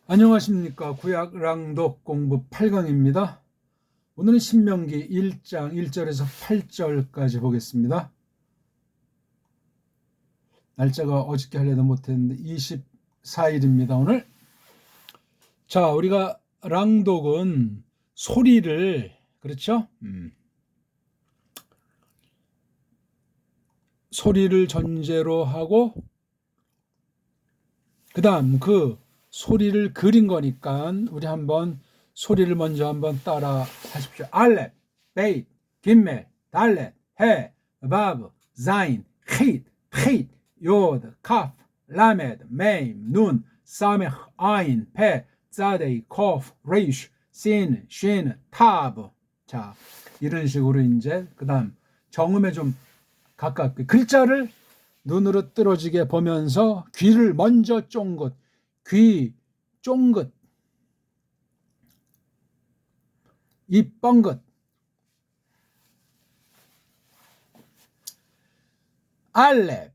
안녕하십니까. 구약 랑독 공부 8강입니다. 오늘은 신명기 1장 1절에서 8절까지 보겠습니다. 날짜가 어저께 하려다 못했는데 24일입니다. 오늘. 자, 우리가 랑독은 소리를, 그렇죠? 소리를 전제로 하고 그 다음 그 소리를 그린 거니까 우리 한번 소리를 먼저 한번 따라 하십시오. 알렙, 베이트, 김멜, 달렛, 해, 바브, 자인, 힛, 핏, 요드, 카프, 라메드, 메임, 눈, 사메흐, 아인, 페, 자데이, 코프, 레이쉬, 신, 쉰, 타브. 자, 이런 식으로 이제 그 다음 정음에 좀 가깝게 글자를 눈으로 뚫어지게 보면서 귀를 먼저 쫑긋, 귀 쫑긋, 입 뻥긋. 알렙,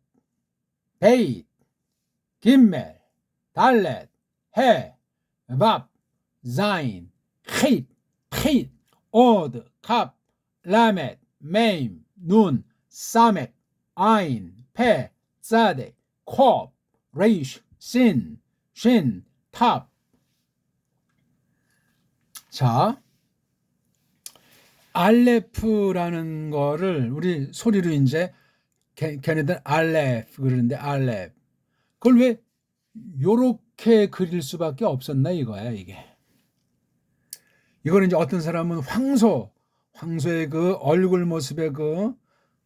베이트, 김멜, 달렛, 해, 밥, 자인, 힛, 핏, 오드, 갑, 라멧, 메임, 눈, 사멕, 아인, 페, 자데, 콥, 레이쉬, 신, 쉰, 탑. 자, 알레프라는 거를 우리 소리로 이제 걔네들 알레프 그러는데 알레프 그걸 왜 요렇게 그릴 수밖에 없었나 이거야 이게. 이거는 이제 어떤 사람은 황소의 그 얼굴 모습에 그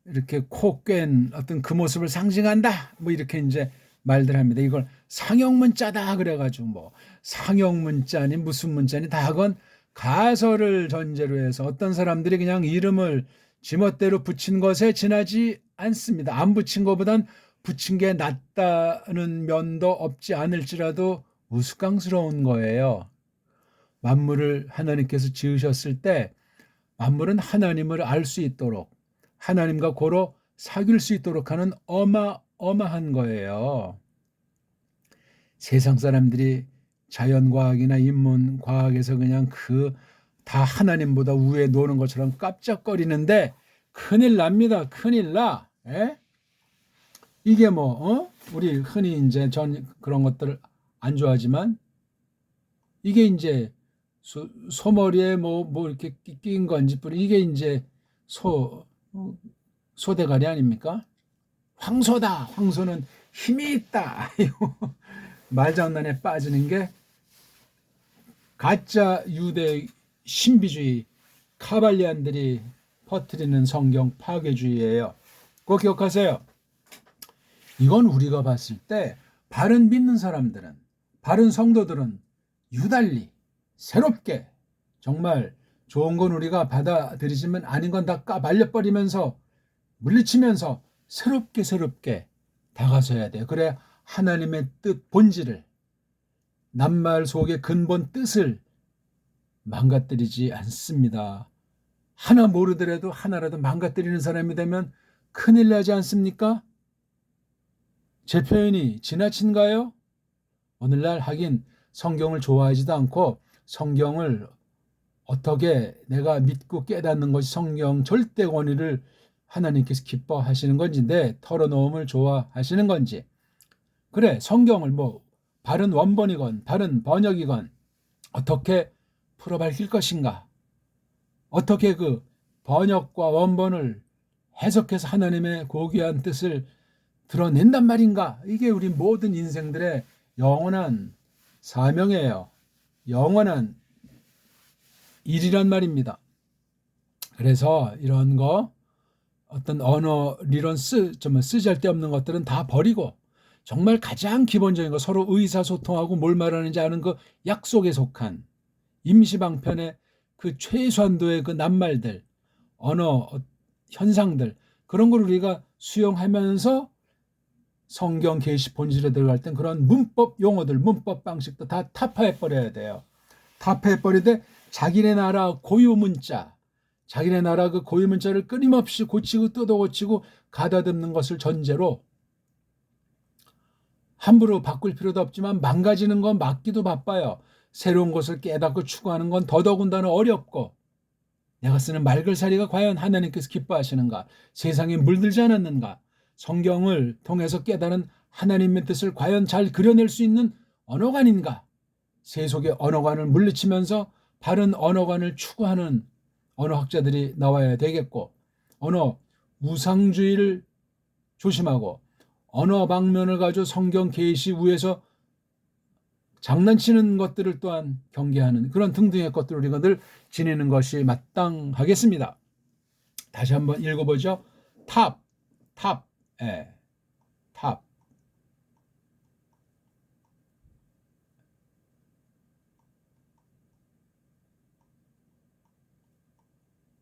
이렇게 코 꽹 어떤 그 모습을 상징한다 뭐 이렇게 이제 말들 합니다. 이걸 상형문자다 그래가지고 뭐 상형문자니 무슨 문자니 다 그건 가설을 전제로 해서 어떤 사람들이 그냥 이름을 지멋대로 붙인 것에 지나지 않습니다. 안 붙인 것보단 붙인 게 낫다는 면도 없지 않을지라도 우스꽝스러운 거예요. 만물을 하나님께서 지으셨을 때 만물은 하나님을 알 수 있도록 하나님과 고로 사귈 수 있도록 하는 어마어마한 거예요. 세상 사람들이 자연과학이나 인문과학에서 그냥 다 하나님보다 우위에 노는 것처럼 깜짝거리는데 큰일 납니다. 큰일 나. 에? 이게 우리 흔히 이제 전 그런 것들을 안 좋아하지만 이게 이제 소머리에 뭐 이렇게 낀 건지 이게 이제 소대가리 아닙니까? 황소다. 황소는 힘이 있다. 말장난에 빠지는 게 가짜 유대 신비주의 카발리안들이 퍼뜨리는 성경 파괴주의예요. 꼭 기억하세요. 이건 우리가 봤을 때 바른 믿는 사람들은 바른 성도들은 유달리 새롭게 정말 좋은 건 우리가 받아들이지만 아닌 건 다 까발려버리면서 물리치면서 새롭게 다가서야 돼요. 그래 하나님의 뜻 본질을 낱말 속의 근본 뜻을 망가뜨리지 않습니다. 하나 모르더라도 하나라도 망가뜨리는 사람이 되면 큰일 나지 않습니까? 제 표현이 지나친가요? 오늘날 하긴 성경을 좋아하지도 않고 성경을 어떻게 내가 믿고 깨닫는 것이 성경 절대 권위를 하나님께서 기뻐하시는 건지인데 털어놓음을 좋아하시는 건지 그래 성경을 바른 원본이건 바른 번역이건 어떻게 풀어 밝힐 것인가 어떻게 그 번역과 원본을 해석해서 하나님의 고귀한 뜻을 드러낸단 말인가 이게 우리 모든 인생들의 영원한 사명이에요. 영원한 일이란 말입니다. 그래서 이런 거 어떤 언어 리론 쓰잘데없는 것들은 다 버리고 정말 가장 기본적인 거 서로 의사소통하고 뭘 말하는지 아는 그 약속에 속한 임시방편의 그 최소한도의 그 낱말들 언어 현상들 그런 걸 우리가 수용하면서 성경 계시 본질에 들어갈 땐 그런 문법 용어들 문법 방식도 다 타파해버려야 돼요. 타파해버리되 자기네 나라 고유 문자 자기네 나라 그 고유 문자를 끊임없이 고치고 뜯어 고치고 가다듬는 것을 전제로 함부로 바꿀 필요도 없지만 망가지는 건 막기도 바빠요. 새로운 것을 깨닫고 추구하는 건 더더군다나 어렵고, 내가 쓰는 말글살이가 과연 하나님께서 기뻐하시는가? 세상에 물들지 않았는가? 성경을 통해서 깨달은 하나님의 뜻을 과연 잘 그려낼 수 있는 언어관인가? 세속의 언어관을 물리치면서 바른 언어관을 추구하는 언어학자들이 나와야 되겠고, 언어 우상주의를 조심하고 언어 방면을 가지고 성경 계시 위에서 장난치는 것들을 또한 경계하는 그런 등등의 것들을 우리가 늘 지내는 것이 마땅하겠습니다. 다시 한번 읽어보죠. 탑, 예, 탑.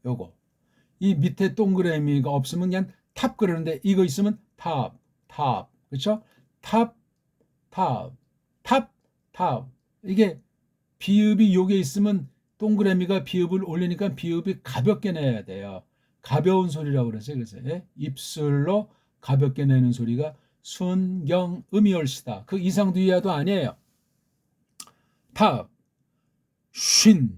요거. 이 밑에 동그라미가 없으면 그냥 탑 그러는데 이거 있으면 탑. 그렇죠? 탑. 이게 비읍이 요게 있으면 동그라미가 비읍을 올리니까 비읍이 가볍게 내야 돼요. 가벼운 소리라고 그러죠. 그래서 입술로 가볍게 내는 소리가 순경음이올시다. 그 이상도 이하도 아니에요. 탑, 쉰.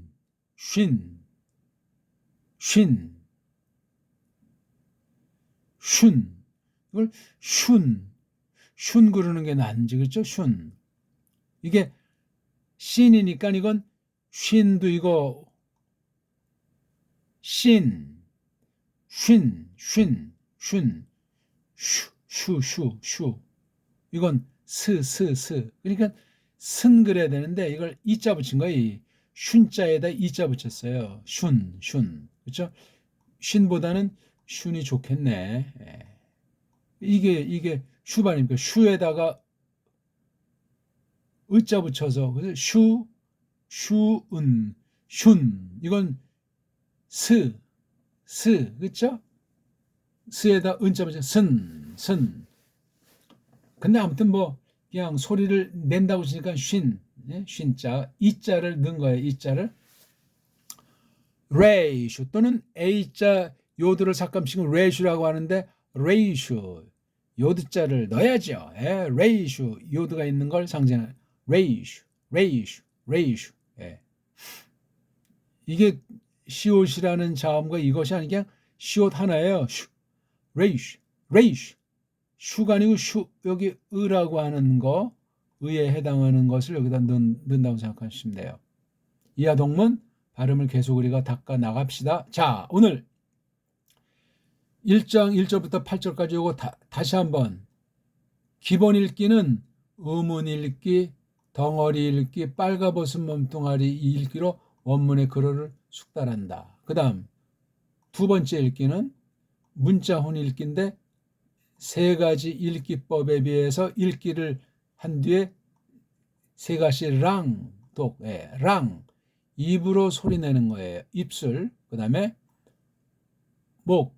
이걸 슌 그러는 게 낫지, 그렇죠? 슌. 이게 신이니까 이건 쉰도 이거 신, 슈. 이건 스. 그러니까 쓴 그래야 되는데 이걸 이자 붙인 거예요. 슌자에다 이자 붙였어요. 슌. 그렇죠? 쉰보다는 슌이 좋겠네. 이게 슈반입니까? 슈에다가 의자 붙여서 그래서 슌. 이건 스. 그렇죠? 스에다 은자 붙여 슨. 근데 아무튼 뭐 그냥 소리를 낸다고 치니까 쉰자 이자를 넣은 거예요. 이자를 레이슈 또는 A자 요드를 삭감시킨 레이슈라고 하는데 레이슈 요드자를 넣어야죠. 레이슈 요드가 있는 걸 상징하는 레이슈. 예. 이게 시옷이라는 자음과 이것이 아니 그냥 시옷 하나예요. 레이슈. 슈가 아니고 여기 의라고 하는 거 의에 해당하는 것을 여기다 넣는다고 생각하시면 돼요. 이하 동문 발음을 계속 우리가 닦아 나갑시다. 자, 오늘 1장 1절부터 8절까지 요거 다시 한번 기본 읽기는 의문 읽기, 덩어리 읽기, 빨가벗은 몸뚱아리 이 읽기로 원문의 글어를 숙달한다. 그 다음 두 번째 읽기는 문자훈 읽기인데 세 가지 읽기법에 비해서 읽기를 한 뒤에 세 가지 랑 입으로 소리 내는 거예요. 입술, 그 다음에 목,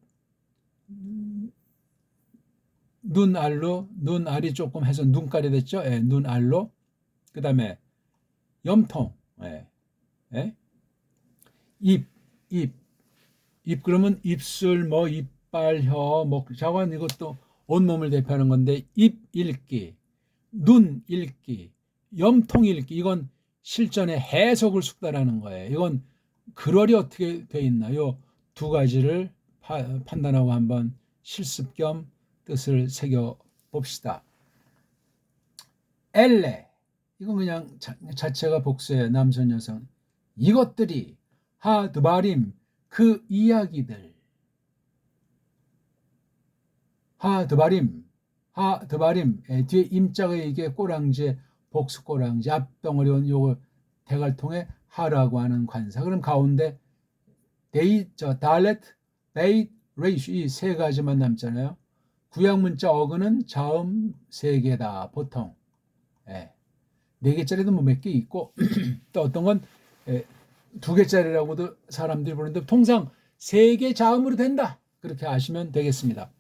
눈알이 조금 해서 눈깔이 됐죠. 눈알로. 그 다음에 염통, 입 그러면 입술, 이빨, 혀, 목, 자관 이것도 온몸을 대표하는 건데 입 읽기, 눈 읽기, 염통 읽기 이건 실전의 해석을 숙달하는 거예요. 이건 글월이 어떻게 돼 있나요? 두 가지를 판단하고 한번 실습 겸 뜻을 새겨 봅시다. 엘레 이건 그냥 자체가 복수예요. 남성 여성 이것들이 하드바림 그 이야기들 하드바림 뒤에 임자가 이게 꼬랑지 복수 꼬랑지 앞덩어리 온 요거 대갈통에 하라고 하는 관사. 그럼 가운데 달렛, 베이트, 레이슈 이 세 가지만 남잖아요. 구약 문자 어근은 자음 세 개다 보통. 네 개짜리도 뭐 몇 개 있고 또 어떤 건 두 개짜리라고도 사람들이 부르는데 통상 세 개 자음으로 된다. 그렇게 아시면 되겠습니다.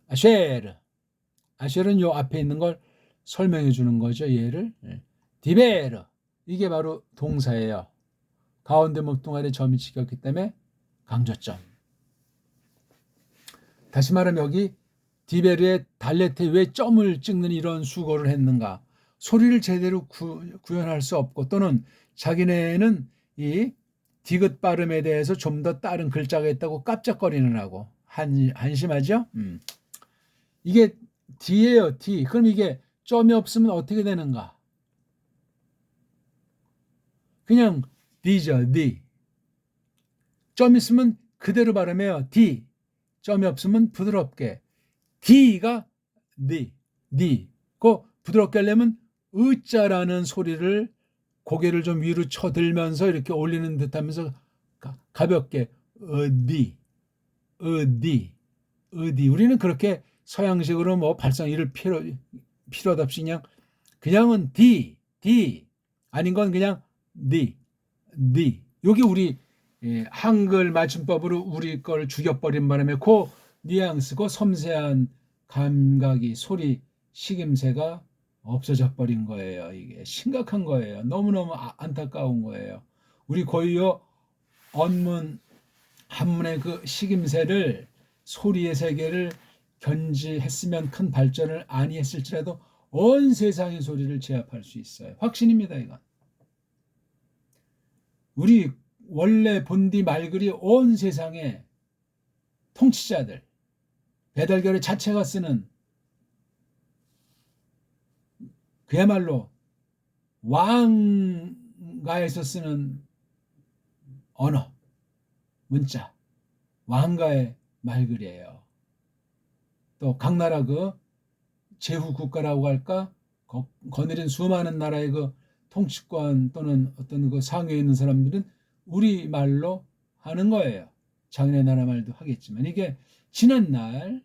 아쉘은 요 앞에 있는 걸 설명해 주는 거죠. 얘를 디베르 이게 바로 동사예요. 가운데 목동아래 점이 찍혔기 때문에 강조점. 다시 말하면 여기 디베르의 달레트에 왜 점을 찍는 이런 수고를 했는가? 소리를 제대로 구현할 수 없고 또는 자기네는 이 디귿 발음에 대해서 좀 더 다른 글자가 있다고 깜짝거리느라고 한심하죠? 이게 D예요, D. 그럼 이게 점이 없으면 어떻게 되는가? 그냥 D죠, D. 점 있으면 그대로 발음해요, D. 점이 없으면 부드럽게. D가 D, D. 그 부드럽게 하려면 으자라는 소리를 고개를 좀 위로 쳐들면서 이렇게 올리는 듯 하면서 가볍게 어디, 어디, 어디. 우리는 그렇게 서양식으로 뭐 발성이를 필요도 없이 그냥은 D, D. 아닌 건 그냥 D, D. 여기 우리 한글 맞춤법으로 우리 걸 죽여버린 바람에 그 뉘앙스, 그 섬세한 감각이 소리 식임새가 없어져 버린 거예요. 이게 심각한 거예요. 너무너무 안타까운 거예요. 우리 고유어 언문 한문의 그 식임새를 소리의 세계를 견지했으면 큰 발전을 아니했을지라도 온 세상의 소리를 제압할 수 있어요. 확신입니다, 이건. 우리 원래 본디 말글이 온 세상의 통치자들, 배달결의 자체가 쓰는 그야말로 왕가에서 쓰는 언어, 문자, 왕가의 말글이에요. 또 각 나라 그 제후 국가라고 할까? 거느린 수많은 나라의 그 통치권 또는 어떤 그 상위에 있는 사람들은 우리 말로 하는 거예요. 자기네 나라 말도 하겠지만 이게 지난날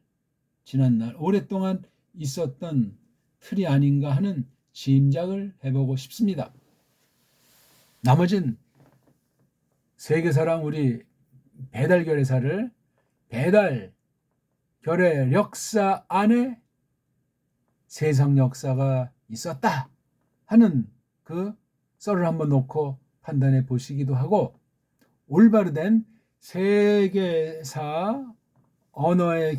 오랫동안 있었던 틀이 아닌가 하는 짐작을 해보고 싶습니다. 나머진 세계사랑 우리 배달결의사를 배달결의 역사 안에 세상 역사가 있었다 하는 그 썰을 한번 놓고 판단해 보시기도 하고, 올바르된 세계사 언어의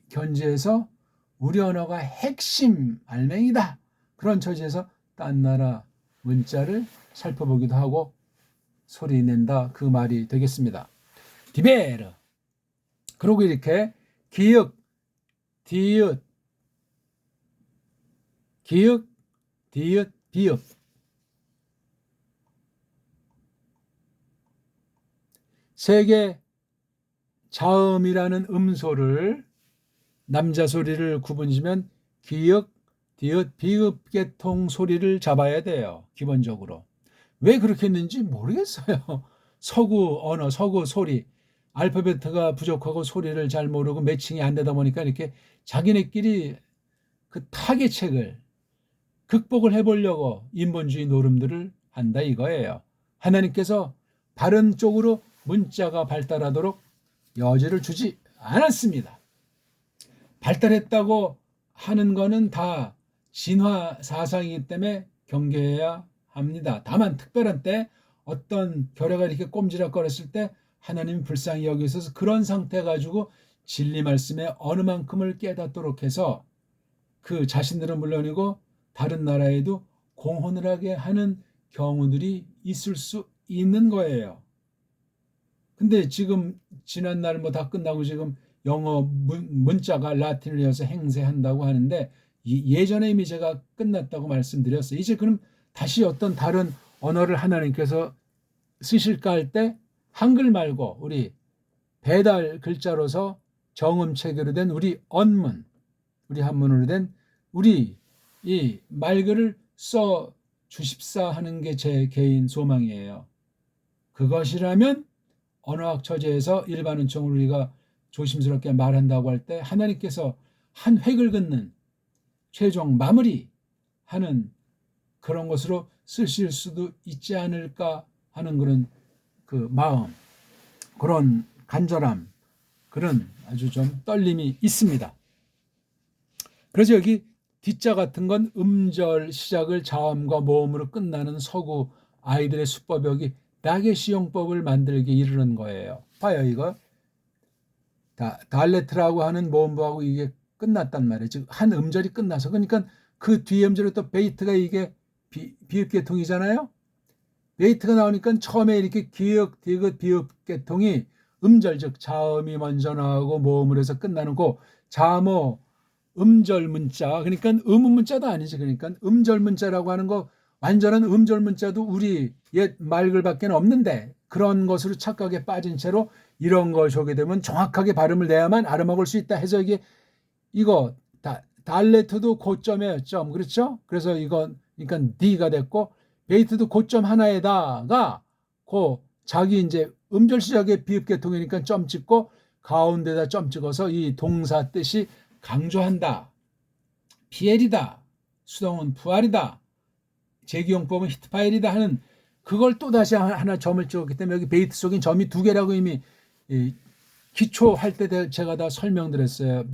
견지에서 우리 언어가 핵심 알맹이다, 그런 처지에서 딴 나라 문자를 살펴보기도 하고 소리낸다, 그 말이 되겠습니다. 디베르. 그리고 이렇게 기역, 디읒, 기역, 디읒, 비읍. 세계 자음이라는 음소를 남자 소리를 구분지면 기역, 디귿, 비읍 계통 소리를 잡아야 돼요. 기본적으로. 왜 그렇게 했는지 모르겠어요. 서구 언어, 서구 소리, 알파벳가 부족하고 소리를 잘 모르고 매칭이 안 되다 보니까 이렇게 자기네끼리 그 타개책을 극복을 해보려고 인본주의 노름들을 한다 이거예요. 하나님께서 바른 쪽으로 문자가 발달하도록 여지를 주지 않았습니다. 발달했다고 하는 거는 다 진화 사상이기 때문에 경계해야 합니다. 다만 특별한 때 어떤 결례가 이렇게 꼼지락거렸을 때 하나님이 불쌍히 여기셔서 그런 상태 가지고 진리 말씀에 어느 만큼을 깨닫도록 해서 그 자신들은 물론이고 다른 나라에도 공헌을 하게 하는 경우들이 있을 수 있는 거예요. 근데 지금 지난날 뭐 다 끝나고 지금 영어 문자가 라틴을 이어서 행세한다고 하는데 예전에 이미 제가 끝났다고 말씀드렸어요. 이제 그럼 다시 어떤 다른 언어를 하나님께서 쓰실까 할 때 한글 말고 우리 배달 글자로서 정음 체계로 된 우리 언문, 우리 한문으로 된 우리 이 말글을 써 주십사 하는 게 제 개인 소망이에요. 그것이라면 언어학 처지에서 일반 은총을 우리가 조심스럽게 말한다고 할 때 하나님께서 한 획을 긋는 최종 마무리하는 그런 것으로 쓰실 수도 있지 않을까 하는 그런 그 마음, 그런 간절함, 그런 아주 좀 떨림이 있습니다. 그래서 여기 뒷자 같은 건 음절 시작을 자음과 모음으로 끝나는 서구 아이들의 수법, 여기 다게시용법을 만들게 이르는 거예요. 봐요, 이거. 달레트라고 하는 모음부하고 이게 끝났단 말이에요. 즉 한 음절이 끝나서. 그러니까 그 뒤에 음절에 또 베이트가 이게 비읍계통이잖아요. 베이트가 나오니까 처음에 이렇게 기역, 디귿, 비읍계통이 음절, 즉 자음이 먼저 나오고 모음을 해서 끝나는 그 자모 음절 문자, 그러니까 음운 문자도 아니지. 그러니까 음절 문자라고 하는 거, 완전한 음절 문자도 우리 옛 말글밖에 없는데 그런 것으로 착각에 빠진 채로 이런 것이 오게 되면 정확하게 발음을 내야만 알아먹을 수 있다 해서 이거 달레트도 고점에 점, 그렇죠? 그래서 이건 그러니까 D가 됐고, 베이트도 고점 하나에다가 자기 이제 음절 시작에 비읍계통이니까 점 찍고 가운데다 점 찍어서 이 동사 뜻이 강조한다, 피엘이다, 수동은 푸알이다, 제기용법은 히트파일이다 하는 그걸 또 다시 하나 점을 찍었기 때문에 여기 베이트 속인 점이 두 개라고 이미 기초할 때 제가 다 설명드렸어요.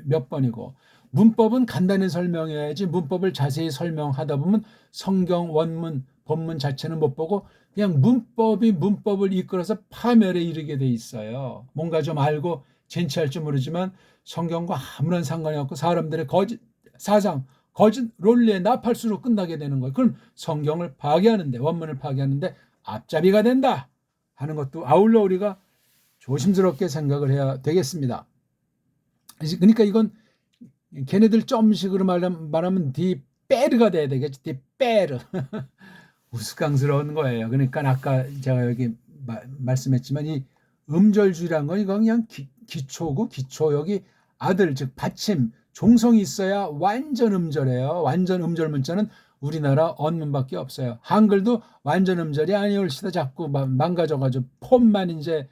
몇 번이고. 문법은 간단히 설명해야지 문법을 자세히 설명하다 보면 성경 원문 본문 자체는 못 보고 그냥 문법이 문법을 이끌어서 파멸에 이르게 돼 있어요. 뭔가 좀 알고 젠치할 줄 모르지만 성경과 아무런 상관이 없고 사람들의 거짓 사상, 거짓 론리에 나팔수로 끝나게 되는 거예요. 그럼 성경을 파괴하는데, 원문을 파괴하는데 앞잡이가 된다 하는 것도 아울러 우리가 조심스럽게 생각을 해야 되겠습니다. 그러니까 이건 걔네들 점식으로 말하면 디페르가 돼야 되겠지. 디페르. 우스꽝스러운 거예요. 그러니까 아까 제가 여기 말씀했지만 이 음절주의란 건 이건 그냥 기초고, 기초 여기 아들 즉 받침 종성이 있어야 완전 음절이에요. 완전 음절 문자는 우리나라 언문밖에 없어요. 한글도 완전 음절이 아니올시다 자꾸 망가져가지고 폼만 이제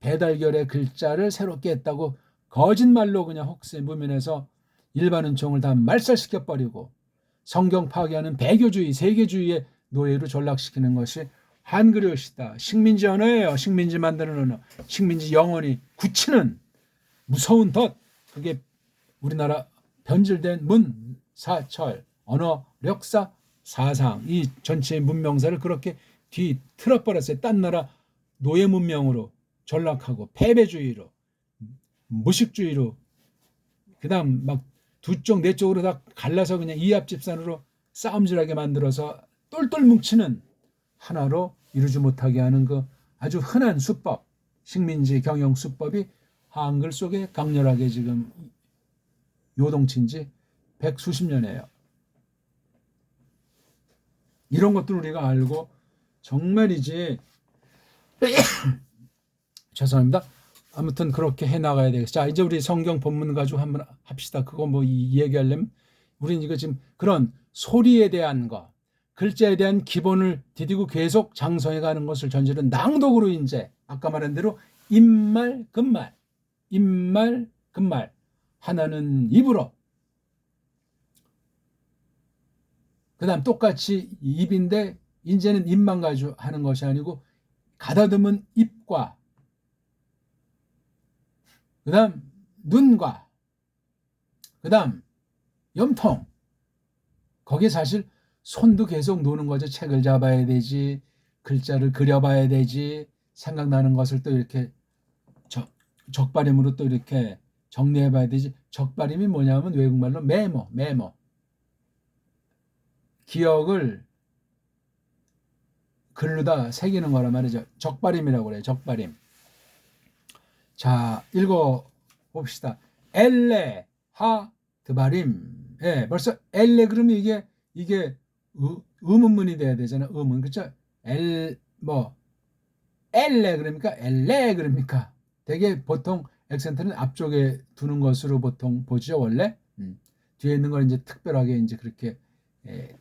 배달결의 글자를 새롭게 했다고 거짓말로 그냥 혹세무민해서 일반 은총을 다 말살시켜버리고 성경 파괴하는 배교주의, 세계주의의 노예로 전락시키는 것이 한글이었다. 식민지 언어예요. 식민지 만드는 언어. 식민지 영원히 굳히는 무서운 덫. 그게 우리나라 변질된 문, 사철, 언어, 역사, 사상 이 전체의 문명사를 그렇게 뒤틀어버렸어요. 딴 나라 노예 문명으로 전락하고 패배주의로 무식주의로 그다음 막 두 쪽 네 쪽으로 다 갈라서 그냥 이합집산으로 싸움질하게 만들어서 똘똘 뭉치는 하나로 이루지 못하게 하는 그 아주 흔한 수법, 식민지 경영 수법이 한글 속에 강렬하게 지금 요동친 지 백수십 년이에요. 이런 것들 우리가 알고 정말이지 죄송합니다. 아무튼 그렇게 해나가야 되겠어요. 자, 이제 우리 성경 본문 가지고 한번 합시다. 그거 뭐 얘기하려면 우리는 이거 지금 그런 소리에 대한 거, 글자에 대한 기본을 디디고 계속 장성해 가는 것을 전제로 낭독으로 이제 아까 말한 대로 입말, 금말, 입말, 금말 하나는 입으로 그 다음 똑같이 입인데 이제는 입만 가지고 하는 것이 아니고 가다듬은 입과 그 다음 눈과 그 다음 염통 거기에 사실 손도 계속 노는 거죠. 책을 잡아야 되지 글자를 그려봐야 되지 생각나는 것을 또 이렇게 적발음으로 또 이렇게 정리해봐야 되지. 적발음이 뭐냐면 외국말로 메모 기억을 글로다 새기는 거란 말이죠. 적발음이라고 그래요. 적발음. 자, 읽어봅시다. 엘레 하 드바림. 예, 벌써 엘레 그러면 이게 의문문이 돼야 되잖아요. 의문. 그렇죠? 엘레 그러니까 엘레 그러니까 되게 보통 액센트는 앞쪽에 두는 것으로 보통 보죠, 원래. 뒤에 있는 걸 이제 특별하게 이제 그렇게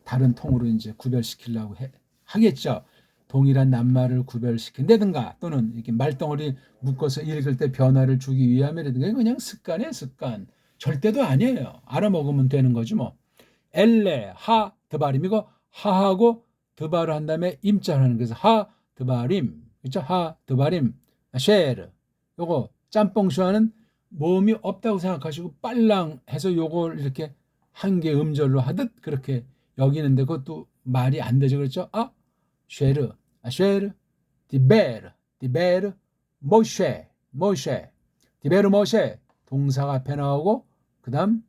다른 통으로 이제 구별시키려고 하겠죠. 동일한 낱말을 구별시킨다든가 또는 이렇게 말덩어리 묶어서 읽을 때 변화를 주기 위함이라든가 그냥 습관이에요, 습관. 절대도 아니에요. 알아먹으면 되는 거지 뭐. 엘레 하 드바림이고 하하고 드바를 한 다음에 임자를 하는 거에서 하 드바림 그렇죠? 하 드바림 쉐르 요거 짬뽕쇼하는 모음이 없다고 생각하시고 빨랑 해서 요걸 이렇게 한 개 음절로 하듯 그렇게 여기는데 그것도 말이 안 되죠. 그렇죠? 쉐르 쉐르 디베르 모쉐 디베르 모쉐 동사가 앞에 나오고 그 그 다음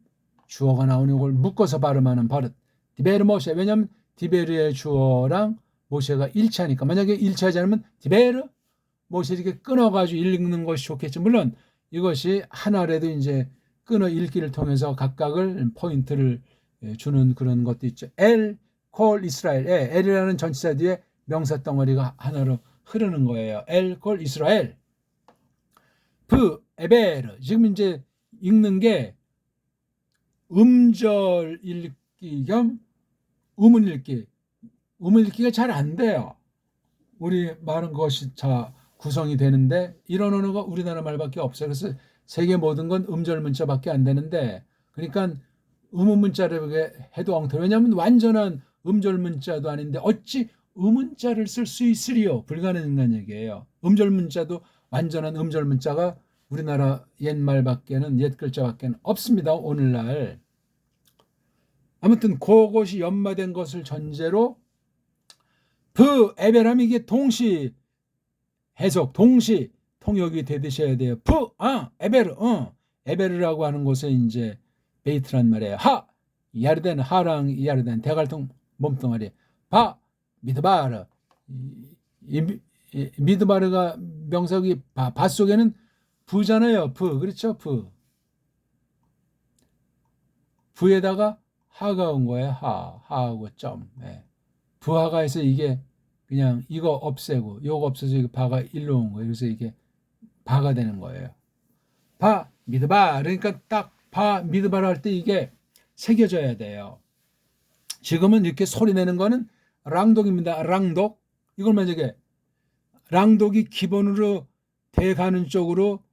주어가 나오는 걸 묶어서 발음하는 버릇. 디베르 모세. 왜냐하면 디베르의 주어랑 모세가 일치하니까. 만약에 일치하지 않으면 디베르 모세 이렇게 끊어가지고 읽는 것이 좋겠죠. 물론 이것이 하나라도 이제 끊어 읽기를 통해서 각각을 포인트를 주는 그런 것도 있죠. 엘, 콜, 이스라엘. 엘이라는 전치사 뒤에 명사 덩어리가 하나로 흐르는 거예요. 엘, 콜, 이스라엘. 브, 에베르. 지금 이제 읽는 게 음절 읽기 겸 음운 읽기. 음운 읽기가 잘 안 돼요. 우리 말은 그것이 다 구성이 되는데 이런 언어가 우리나라 말밖에 없어요. 그래서 세계 모든 건 음절 문자밖에 안 되는데, 그러니까 음운 문자를 해도 엉터리. 왜냐하면 완전한 음절 문자도 아닌데 어찌 음문자를 쓸 수 있으리요? 불가능한 얘기예요. 음절 문자도 완전한 음절 문자가 우리나라 옛말밖에는 옛 글자밖에는 없습니다. 오늘날. 아무튼 그것이 연마된 것을 전제로 브 에베라면 이게 동시 해석, 동시 통역이 되드셔야 돼요. 브, 에베르, 에베르라고 하는 곳에 이제 베이트란 말이에요. 하, 야르덴, 하랑 야르덴, 대갈통 몸뚱아리. 바, 미드바르. 미드바르가 명사기 바 속에는 부잖아요. 부, 그렇죠? 부. 부에다가 하가 온 거예요. 하하고 점. 네. 부하가 해서 이게 그냥 이거 없애고 요거 없어서 이거 바가 일로 온 거예요. 그래서 이게 바가 되는 거예요. 바, 미드바. 그러니까 딱 바, 미드바를 할 때 이게 새겨져야 돼요. 지금은 이렇게 소리 내는 거는 랑독입니다. 랑독. 이걸 만약에 랑독이 기본으로 돼가는 쪽으로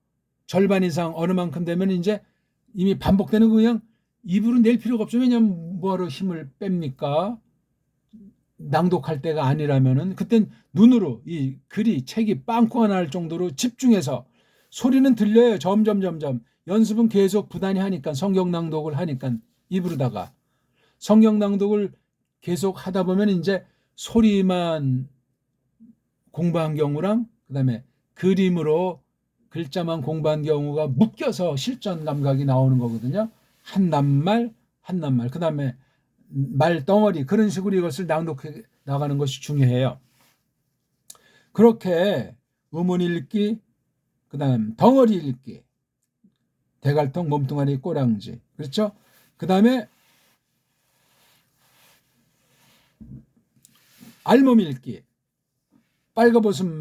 절반 이상 어느 만큼 되면 이제 이미 반복되는 거 그냥 입으로 낼 필요가 없죠. 왜냐면 뭐하러 힘을 뺍니까? 낭독할 때가 아니라면은 그땐 눈으로 이 글이 책이 빵꾸가 날 정도로 집중해서 소리는 들려요. 점점 연습은 계속 부단히 하니까 성경 낭독을 하니까 입으로다가 성경 낭독을 계속 하다 보면 이제 소리만 공부한 경우랑 그다음에 그림으로 글자만 공부한 경우가 묶여서 실전 감각이 나오는 거거든요. 한 낱말 그다음에 말덩어리 그런 식으로 이것을 낭독해 나가는 것이 중요해요. 그렇게 음운 읽기, 그다음 덩어리 읽기, 대갈통, 몸뚱아리, 꼬랑지, 그렇죠? 그다음에 알몸 읽기, 빨가벗은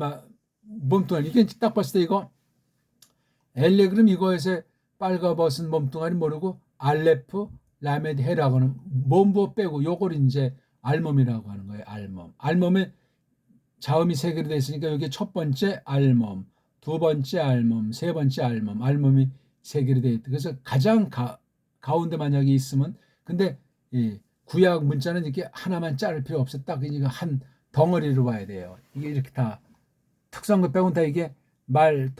몸뚱아리. 이게 딱 봤을 때 이거 엘레 그럼 이거에서 빨가벗은 몸뚱아리 모르고 알레프 라메드 헤라고는 몸부 빼고 요걸 이제 알몸이라고 하는 거예요. 알몸에 자음이 세 개로 되어 있으니까 여기 첫 번째 알몸, 두 번째 알몸, 세 번째 알몸이 세 개로 되어 있다. 그래서 가장 가운데 만약에 있으면, 근데 이 구약 문자는 이렇게 하나만 자를 필요 없어. 딱 이거 한 덩어리로 봐야 돼요. 이게 이렇게 다 특수한 것 빼고는 다 이게 말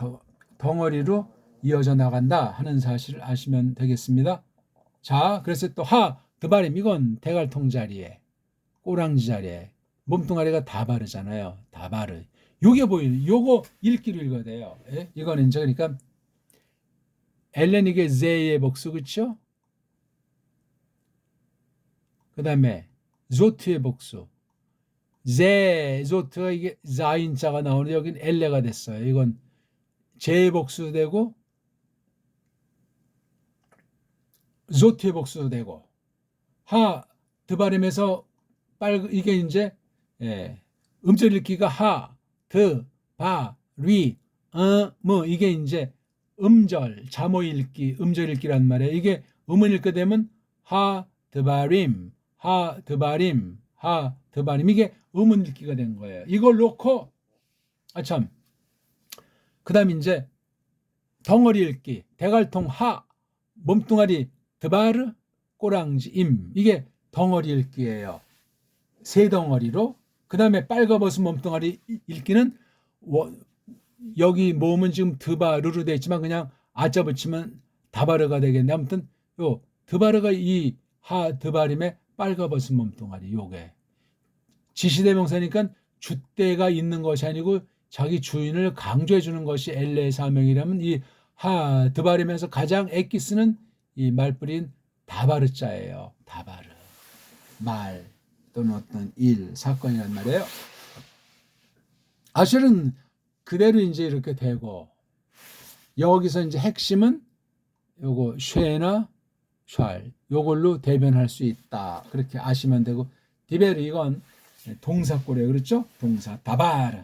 덩어리로 이어져 나간다 하는 사실을 아시면 되겠습니다. 자, 그래서 또 드바림, 이건 대갈통 자리에, 꼬랑지 자리에, 몸뚱아리가 다 바르잖아요. 다 바르. 요게 보이는, 요거 읽기로 읽어야 돼요. 예? 이거는 이제 그러니까 엘레닉의 제의 복수, 그쵸? 그 다음에 조트의 복수. 조트가 이게 자인자가 나오는데 여기는 엘레가 됐어요. 이건 제의 복수도 되고 조트의 복수도 되고, 드바림에서 이게 이제 음절 읽기가 리, 이게 이제 음절, 자모 읽기, 음절 읽기란 말이에요. 이게 음을 읽게 되면 드바림, 이게 음은 읽기가 된 거예요. 이걸 놓고 그 다음 이제 덩어리 읽기, 대갈통 몸뚱아리 드바르, 꼬랑지 이게 덩어리 읽기예요. 세 덩어리로. 그 다음에 빨가벗은 몸뚱아리 읽기는 여기 몸은 지금 드바르로 되어 있지만 그냥 아자 붙이면 다바르가 되겠네. 아무튼 요 드바르가 이 드바림의 빨가벗은 몸뚱아리, 요게 지시대명사니까 주대가 있는 것이 아니고 자기 주인을 강조해 주는 것이 엘레의 사명이라면 이 드바림에서 가장 애기 쓰는 이 말뿌리인 다바르자예요. 다바르. 말 또는 어떤 일, 사건이란 말이에요. 아쉘은 그대로 이제 이렇게 되고, 여기서 이제 핵심은 요거 쉐나 샬 요걸로 대변할 수 있다. 그렇게 아시면 되고, 디베르 이건 동사꼴이에요. 그렇죠? 동사 다바르.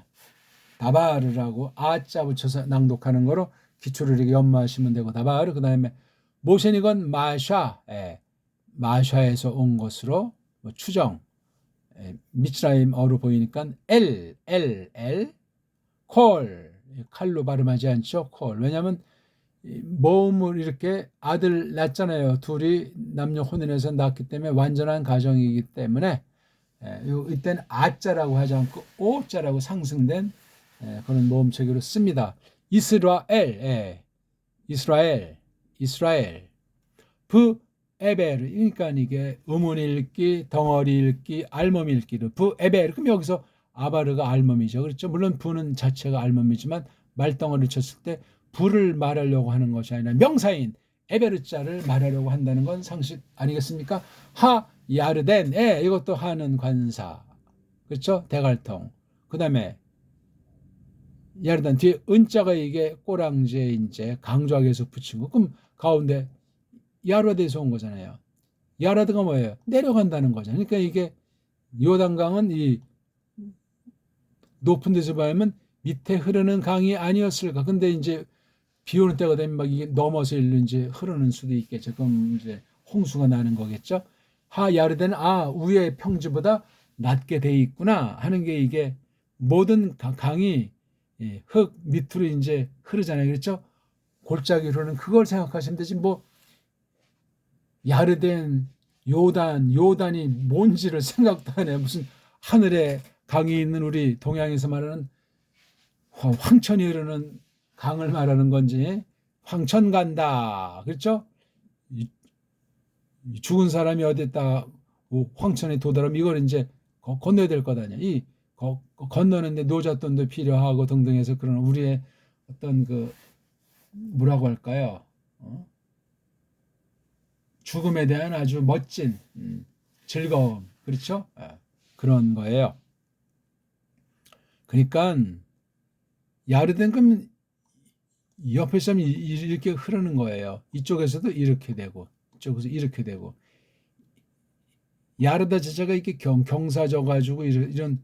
다바르라고 아자 붙여서 낭독하는 거로 기초를 이렇게 연마하시면 되고, 다바르. 그 다음에 모션 이건 마샤. 마샤에서 온 것으로 뭐 추정. 미츠라임어로 보이니까 L 콜. 칼로 발음하지 않죠. 콜. 왜냐하면 모음을 이렇게 아들 낳잖아요. 둘이 남녀 혼인해서 낳기 때문에 완전한 가정이기 때문에 이때는 아자라고 하지 않고 오자라고 상승된 그런 모음체계로 씁니다. 이스라엘, 이스라엘, 브 에베르. 그러니까 이게 음운 읽기, 덩어리 읽기, 알몸 읽기로 브 에베르. 그럼 여기서 아바르가 알몸이죠. 그렇죠? 물론 부는 자체가 알몸이지만 말덩어리를 쳤을 때 부를 말하려고 하는 것이 아니라 명사인 에베르자를 말하려고 한다는 건 상식 아니겠습니까? 하 야르덴. 이것도 하는 관사. 그렇죠? 대갈통. 그 다음에 야르덴 뒤에 은자가 이게 꼬랑지에 이제 강조하기 위해서 붙인 거. 그럼 가운데 야르데에서 온 거잖아요. 야르드가 뭐예요? 내려간다는 거잖아요. 그러니까 이게 요단강은 이 높은 데서 보면 밑에 흐르는 강이 아니었을까. 근데 이제 비 오는 때가 되면 막 이게 넘어서 일는지 흐르는 수도 있겠죠. 그럼 이제 홍수가 나는 거겠죠. 하 야르데는 위에 평지보다 낮게 돼 있구나 하는 게 이게 모든 강이 흙 밑으로 이제 흐르잖아요. 그렇죠? 골짜기 흐르는 그걸 생각하시면 되지 뭐 야르덴, 요단이 뭔지를 생각도 안 해. 무슨 하늘에 강이 있는 우리 동양에서 말하는 황천이 흐르는 강을 말하는 건지 황천 간다. 그렇죠? 죽은 사람이 어디다 황천에 도달하면 이걸 이제 건너야 될 것 아니야. 건너는데 노잣돈도 필요하고 등등 해서 그런 우리의 어떤 그 뭐라고 할까요? 죽음에 대한 아주 멋진 즐거움. 그렇죠? 그런 거예요. 그러니까 야르덴 그럼 옆에서 이렇게 흐르는 거예요. 이쪽에서도 이렇게 되고 이쪽에서 이렇게 되고 야르다 자체가 이렇게 경사져 가지고 이런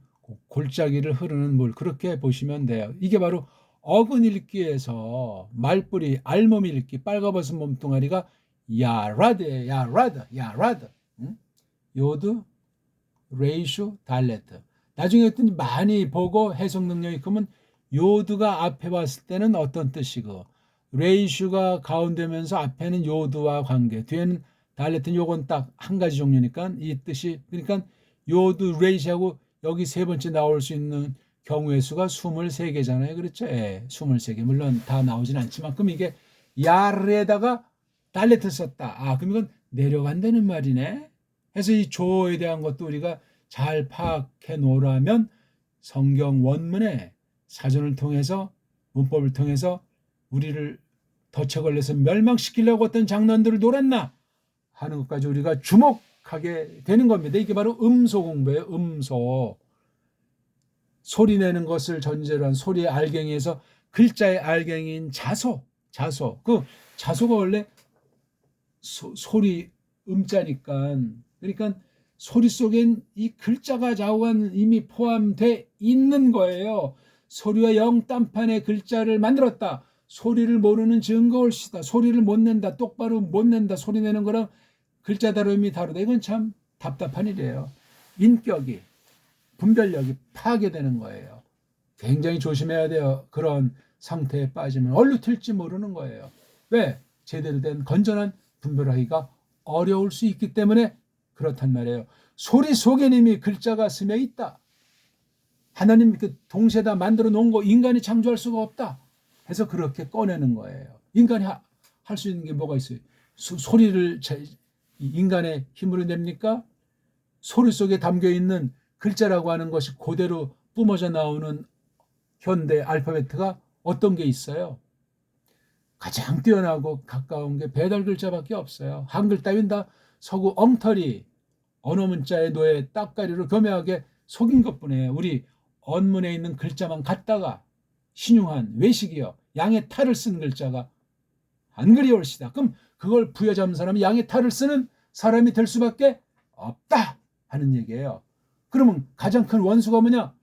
골짜기를 흐르는 물 그렇게 보시면 돼요. 이게 바로 어근 읽기에서 말뿌리 알몸 읽기 빨가벗은 몸뚱아리가 야라드. 요드, 레이슈, 달레트. 나중에 했더니 많이 보고 해석 능력이 크면 요드가 앞에 봤을 때는 어떤 뜻이고 레이슈가 가운데면서 앞에는 요드와 관계 뒤에는 달레트는 요건 딱 한 가지 종류니까 이 뜻이 그러니까 요드, 레이슈하고 여기 세 번째 나올 수 있는 경우의 수가 23개잖아요. 그렇죠? 23개. 물론 다 나오진 않지만 그럼 이게 야르에다가 달레트 썼다. 그럼 이건 내려간다는 말이네. 해서 이 조에 대한 것도 우리가 잘 파악해 놓으라면 성경 원문에 사전을 통해서 문법을 통해서 우리를 덫에 걸려서 멸망시키려고 어떤 장난들을 놀았나 하는 것까지 우리가 주목하게 되는 겁니다. 이게 바로 음소 공부예요. 음소. 소리 내는 것을 전제로 한 소리의 알갱이에서 글자의 알갱이인 자소. 그 자소가 원래 소리 음자니까 그러니까 소리 속엔 이 글자가 좌우간 이미 포함되어 있는 거예요. 소리와 영딴판의 글자를 만들었다. 소리를 모르는 증거올시다. 소리를 못 낸다. 똑바로 못 낸다. 소리 내는 거랑 글자 다름이 다르다. 이건 참 답답한 일이에요. 인격이 분별력이 파괴되는 거예요. 굉장히 조심해야 돼요. 그런 상태에 빠지면 얼루 튈지 모르는 거예요. 왜? 제대로 된 건전한 분별하기가 어려울 수 있기 때문에 그렇단 말이에요. 소리 속에는 이미 글자가 스며 있다. 하나님 그 동시에다 만들어 놓은 거 인간이 창조할 수가 없다. 해서 그렇게 꺼내는 거예요. 인간이 할 수 있는 게 뭐가 있어요? 소리를 인간의 힘으로 냅니까? 소리 속에 담겨 있는 글자라고 하는 것이 그대로 뿜어져 나오는 현대 알파벳가 어떤 게 있어요? 가장 뛰어나고 가까운 게 배달 글자밖에 없어요. 한글 따윈 다 서구 엉터리 언어 문자의 노예 따까리로 교묘하게 속인 것뿐이에요. 우리 언문에 있는 글자만 갖다가 신용한 외식이요. 양의 탈을 쓴 글자가 한글이 옳시다. 그럼 그걸 부여잡은 사람이 양의 탈을 쓰는 사람이 될 수밖에 없다 하는 얘기예요. 그러면 가장 큰 원수가 뭐냐?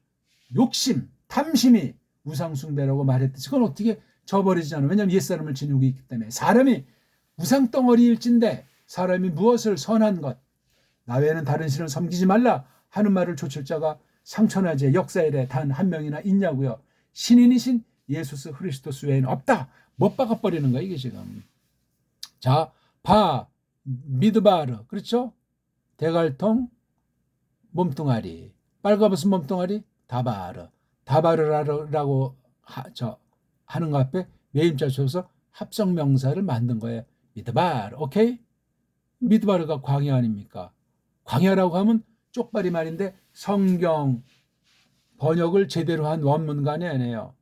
욕심, 탐심이 우상숭배라고 말했듯이 그건 어떻게 저버리지 않아요. 왜냐하면 옛사람을 지니고 있기 때문에. 사람이 우상덩어리일진데 사람이 무엇을 선한 것, 나 외에는 다른 신을 섬기지 말라 하는 말을 조칠 자가 상천하제 역사에 단 한 명이나 있냐고요. 신인이신 예수스 그리스도스 외에는 없다. 못 박아버리는 거야 이게 지금. 자, 미드바르, 그렇죠? 대갈통, 몸뚱아리, 빨가벗은 몸뚱아리, 다바르라고 하는 거 앞에 외임자 줘서 합성명사를 만든 거예요. 미드바르, 오케이? 미드바르가 광야 아닙니까? 광야라고 하면 쪽발이 말인데 성경 번역을 제대로 한 원문관이 아니에요.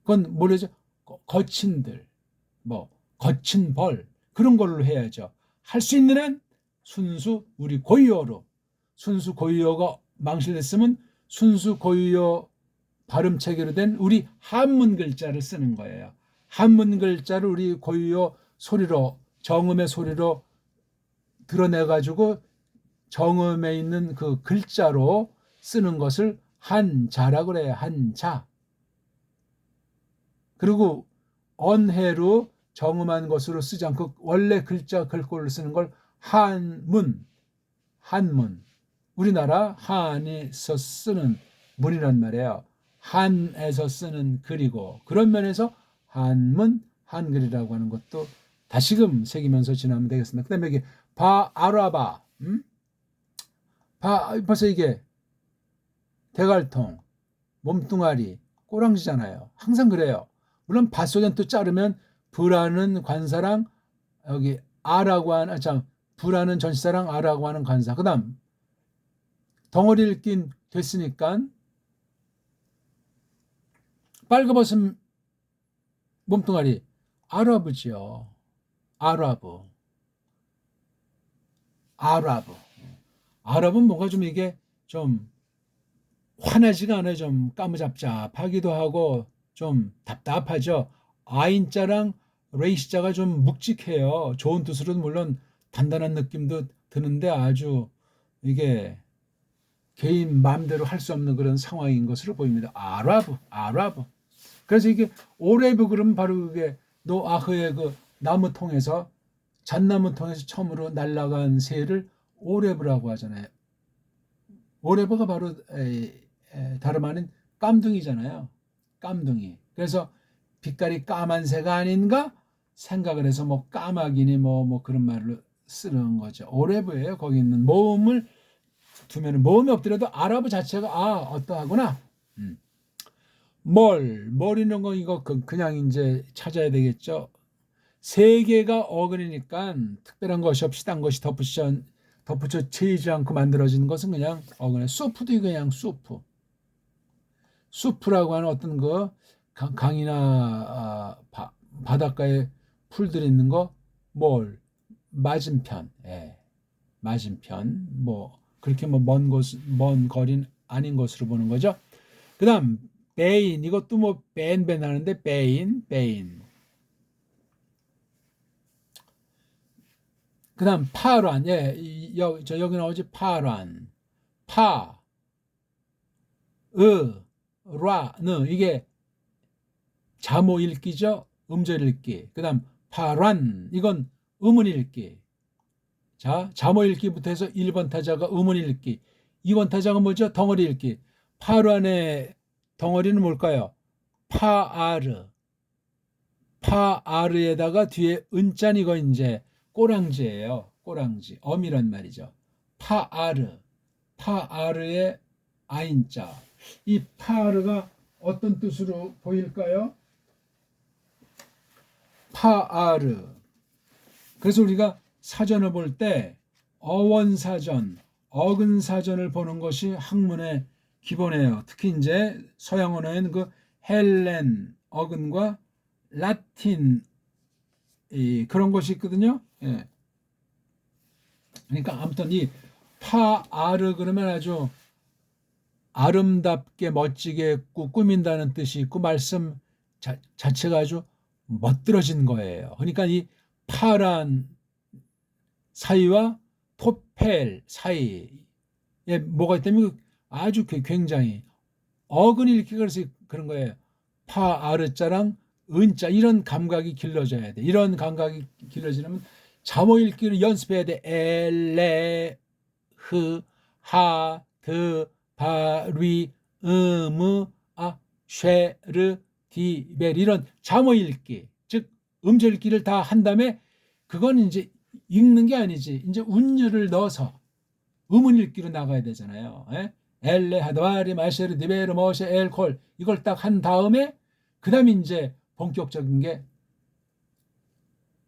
그건 뭐래죠? 거친들, 거친 벌 그런 걸로 해야죠. 할 수 있는 한 순수 우리 고유어로, 순수 고유어가 망실됐으면 순수 고유어 발음 체계로 된 우리 한문 글자를 쓰는 거예요. 한문 글자를 우리 고유어 소리로, 정음의 소리로 드러내가지고 정음에 있는 그 글자로 쓰는 것을 한자라고 그래요. 한자. 그리고 언해로 정음한 것으로 쓰지 않고 원래 글자 글꼴을 쓰는 걸 한문. 우리나라 한에서 쓰는 문이란 말이에요. 한에서 쓰는 글이고 그런 면에서 한문, 한글이라고 하는 것도 다시금 새기면서 지나면 되겠습니다. 그 다음에 여기 아라바, 벌써 이게 대갈통, 몸뚱아리, 꼬랑지잖아요. 항상 그래요. 물론 바 속엔 또 자르면 부라는 관사랑 여기 아라고 하는 부라는 전치사랑 아라고 하는 관사. 그 다음 덩어리 읽긴 됐으니까 빨가벗은 몸뚱아리 아랍이죠. 아랍은 뭔가 좀 이게 좀 환하지가 않아요. 좀 까무잡잡하기도 하고 좀 답답하죠. 아인자랑 레이시자가 좀 묵직해요. 좋은 뜻으로는 물론 단단한 느낌도 드는데 아주 이게 개인 마음대로 할 수 없는 그런 상황인 것으로 보입니다. 아랍. 그래서 이게 오레브 그러면 바로 그게 노아흐의 그 나무통에서 잣나무통에서 처음으로 날아간 새를 오레브라고 하잖아요. 오레브가 바로 다름 아닌 깜둥이잖아요. 깜둥이. 그래서 빛깔이 까만 새가 아닌가 생각을 해서 뭐 까마귀니 뭐 그런 말로 쓰는 거죠. 오레브예요. 거기 있는 모음을 두면 모음이 없더라도 아랍 자체가 어떠하구나. 뭘 있는 거 이거 그냥 이제 찾아야 되겠죠. 세 개가 어근이니까 특별한 것이 없이 딴 것이 덧붙여 채이지 않고 만들어진 것은 그냥 어근에 수프도 그냥 수프라고 하는 어떤 그 강이나 바닷가에 풀들이 있는 거 맞은편, 맞은편 그렇게 먼 거리는 아닌 것으로 보는 거죠. 그다음 베인 이것도 벤 하는데 베인. 그다음 파란 여기 나오지 파란 르 이게 자모 읽기죠. 음절 읽기. 그다음 파란 이건 음운 읽기. 자, 자모 읽기부터 해서 1번 타자가 음운 읽기. 2번 타자가 뭐죠? 덩어리 읽기. 파란의 덩어리는 뭘까요? 파아르에다가 뒤에 은자는 이거 이제 꼬랑지예요. 꼬랑지. 엄이란 말이죠. 파아르의 아인자. 이 파아르가 어떤 뜻으로 보일까요? 파아르. 그래서 우리가 사전을 볼 때 어원사전, 어근사전을 보는 것이 학문의 기본이에요. 특히 이제 서양 언어에는 그 헬렌 어근과 라틴 그런 것이 있거든요. 예. 그러니까 아무튼 이 파아르 그러면 아주 아름답게 멋지게 꾸민다는 뜻이 있고 말씀 자체가 아주 멋들어진 거예요. 그러니까 이 파란 사이와 토펠 사이에 뭐가 있다면 아주 굉장히 어근이 읽기가 그래서 그런 거예요. 파아르자랑 은자 이런 감각이 길러져야 돼. 이런 감각이 길러지려면 자모 읽기를 연습해야 돼. 엘레 흐 하 드 바 리 으무 아 쉐르 디벨 이런 자모 읽기 즉 음절 읽기를 다 한 다음에 그건 이제 읽는 게 아니지. 이제 운율을 넣어서 음운 읽기로 나가야 되잖아요. 엘레 하드바리 마쉐르 디베르 머쉐 엘콜 이걸 딱 한 다음에 그다음에 이제 본격적인 게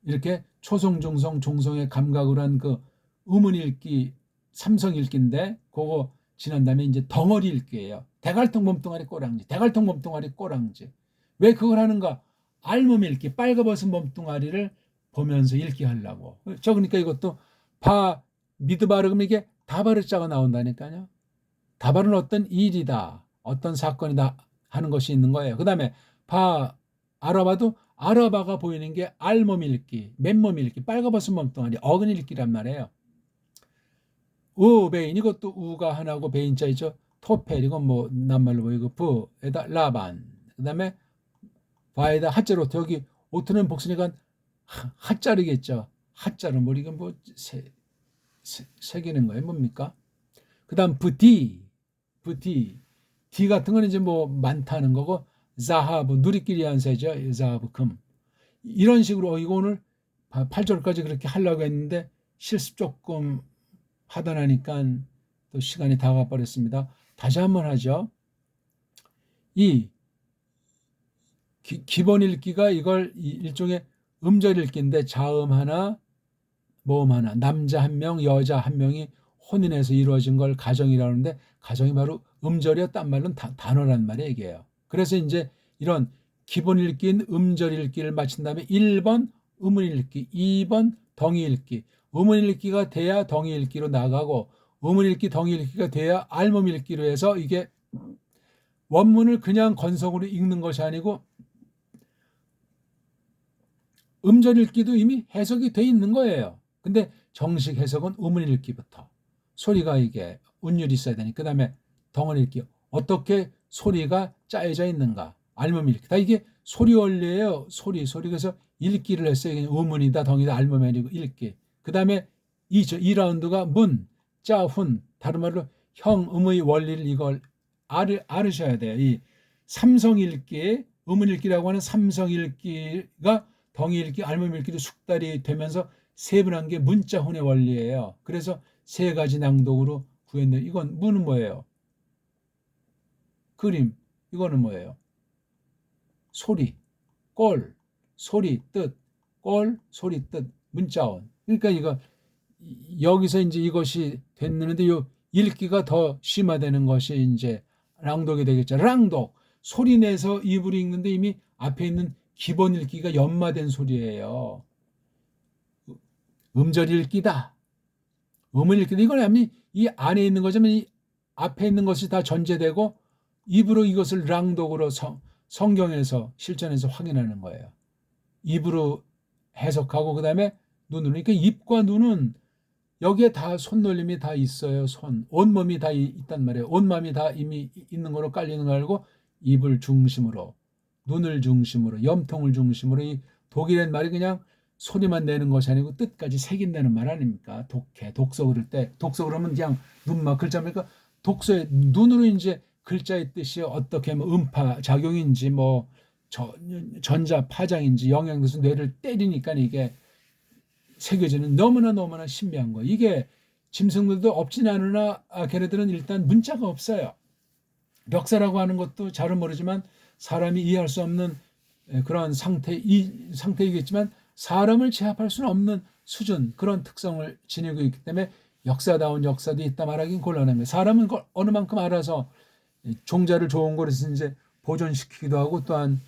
이렇게 초성 중성 종성의 감각으로 한 그 음운 읽기 삼성 읽기인데 그거 지난 다음에 이제 덩어리 읽기예요. 대갈통 몸뚱아리 꼬랑지 대갈통 몸뚱아리 꼬랑지 왜 그걸 하는가? 알몸 읽기 빨가벗은 몸뚱아리를 보면서 읽기 하려고. 그러니까 이것도 바 미드바르 그러면 이게 다바르자가 나온다니까요. 다바르는 어떤 일이다 어떤 사건이다 하는 것이 있는 거예요. 그 다음에 바 알아봐도 알아봐가 보이는 게 알몸 읽기 맨몸 읽기 빨가벗은 몸뚱아리 어근 읽기란 말이에요. 우베인 이것도 우가 하나고 베인자이죠. 토펠 이건 뭐 낱말로 보이고 부에다 라반 그 다음에 바에다 하자로 여기 오트는 복수니까 하자르겠죠. 하자는 뭐 이건 뭐 새기는 거예요. 뭡니까? 그 다음 부디 디 같은 건 이제 뭐 많다는 거고 자하브 누리끼리 한 새죠. 자하브 금 이런 식으로 이거 오늘 8절까지 그렇게 하려고 했는데 실습 조금 하다 나니까 또 시간이 다 가버렸습니다. 다시 한번 하죠. 이 기본 읽기가 이걸 일종의 음절 읽기인데 자음 하나 모음 하나 남자 한 명 여자 한 명이 혼인해서 이루어진 걸 가정이라고 하는데 가정이 바로 음절이었단 말은 단어란 말이에요. 이게요. 그래서 이제 이런 기본 읽기인 음절 읽기를 마친 다음에 1번 음운 읽기 2번 덩이 읽기 음운 읽기가 돼야 덩이 읽기로 나가고 음운 읽기 덩이 읽기가 돼야 알몸 읽기로 해서 이게 원문을 그냥 건성으로 읽는 것이 아니고 음절 읽기도 이미 해석이 돼 있는 거예요. 근데 정식 해석은 음운 읽기부터 소리가 이게 운율이 있어야 되니까 그 다음에 덩을 읽기 어떻게 소리가 짜여져 있는가 알몸 읽기 다 이게 소리 원리예요. 소리 그래서 읽기를 했어요. 음운이다 덩이다 알몸이 아니고 읽기 그 다음에 2라운드가 문, 자, 훈 다른 말로 형, 음의 원리를 이걸 알으셔야 돼요. 이 삼성 읽기 음운 읽기라고 하는 삼성 읽기가 덩이 읽기, 알몸 읽기도 숙달이 되면서 세분한 게 문자 혼의 원리예요. 그래서 세 가지 낭독으로 구했는데 이건 문은 뭐예요? 그림. 이거는 뭐예요? 소리, 꼴, 소리, 뜻, 꼴, 소리, 뜻, 문자원. 그러니까 이거 여기서 이제 이것이 됐는데 요 읽기가 더 심화되는 것이 이제 랑독이 되겠죠. 랑독. 소리 내서 입으로 읽는데 이미 앞에 있는 기본 읽기가 연마된 소리예요. 음절 읽기다. 음을 읽기다. 이건 아니 이 안에 있는 거지만 이 앞에 있는 것이 다 전제되고 입으로 이것을 랑독으로 성경에서 실전에서 확인하는 거예요. 입으로 해석하고 그다음에 눈으로. 그러니까 입과 눈은 여기에 다 손놀림이 다 있어요. 온몸이 다 있단 말이에요. 온맘이 다 이미 있는 거로 깔리는 거 알고 입을 중심으로 눈을 중심으로 염통을 중심으로 이 독이란 말이 그냥 소리만 내는 것이 아니고 뜻까지 새긴다는 말 아닙니까? 독서 그럴 때 독서 그러면 그냥 눈만 글자입니까? 독서에 눈으로 이제 글자의 뜻이 어떻게 뭐 음파 작용인지 뭐 전자 파장인지 영향돼서 뇌를 때리니까 이게 새겨지는 너무나 신비한 거예요. 이게 짐승들도 없진 않으나 걔네들은 일단 문자가 없어요. 멱사라고 하는 것도 잘은 모르지만 사람이 이해할 수 없는 그런 상태이겠지만 사람을 제압할 수는 없는 수준 그런 특성을 지니고 있기 때문에 역사다운 역사도 있다 말하긴 곤란합니다. 사람은 그걸 어느 만큼 알아서 종자를 좋은 곳에서 이제 보존시키기도 하고 또한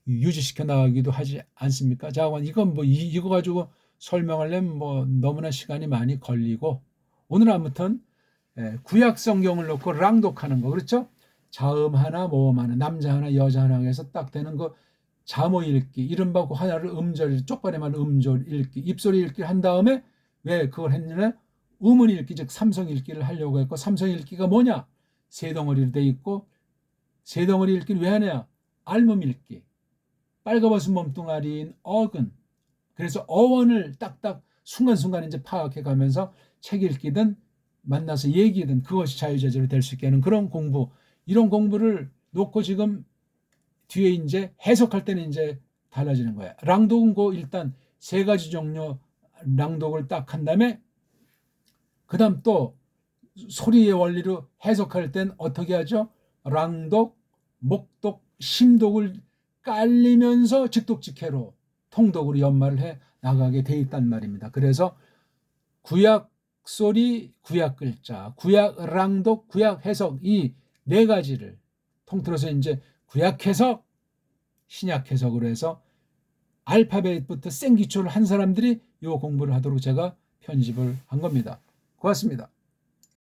유지시켜 나가기도 하지 않습니까? 자, 이건 뭐 이거 가지고 설명하려면 뭐 너무나 시간이 많이 걸리고, 오늘 아무튼 구약 성경을 놓고 랑독하는 거, 그렇죠? 자음 하나 모음 하나, 남자 하나 여자 하나 해서 딱 되는 거, 자모 읽기, 이른바 그 하나를 음절, 쪽발에 말 음절 읽기, 입소리 읽기를 한 다음에 왜 그걸 했느냐? 음운 읽기, 즉 삼성 읽기를 하려고 했고, 삼성 읽기가 뭐냐? 세 덩어리로 돼 있고, 세 덩어리 읽기를 왜 하냐? 알몸 읽기, 빨가벗은 몸뚱아리인 어근. 그래서 어원을 딱딱 순간순간 이제 파악해 가면서 책 읽기든 만나서 얘기든 그것이 자유자재로 될 수 있게 하는 그런 공부, 이런 공부를 놓고 지금 뒤에 이제 해석할 때는 이제 달라지는 거야. 랑독은 그 일단 세 가지 종류 랑독을 딱 한 다음에 그다음 또 소리의 원리로 해석할 땐 어떻게 하죠? 랑독, 목독, 심독을 깔리면서 직독직해로 통독으로 연마를 해 나가게 돼 있단 말입니다. 그래서 구약 소리, 구약 글자, 구약 랑독, 구약 해석, 이 네 가지를 통틀어서 이제 구약 해석, 신약 해석으로 해서 알파벳부터 생기초를 한 사람들이 이 공부를 하도록 제가 편집을 한 겁니다. 고맙습니다.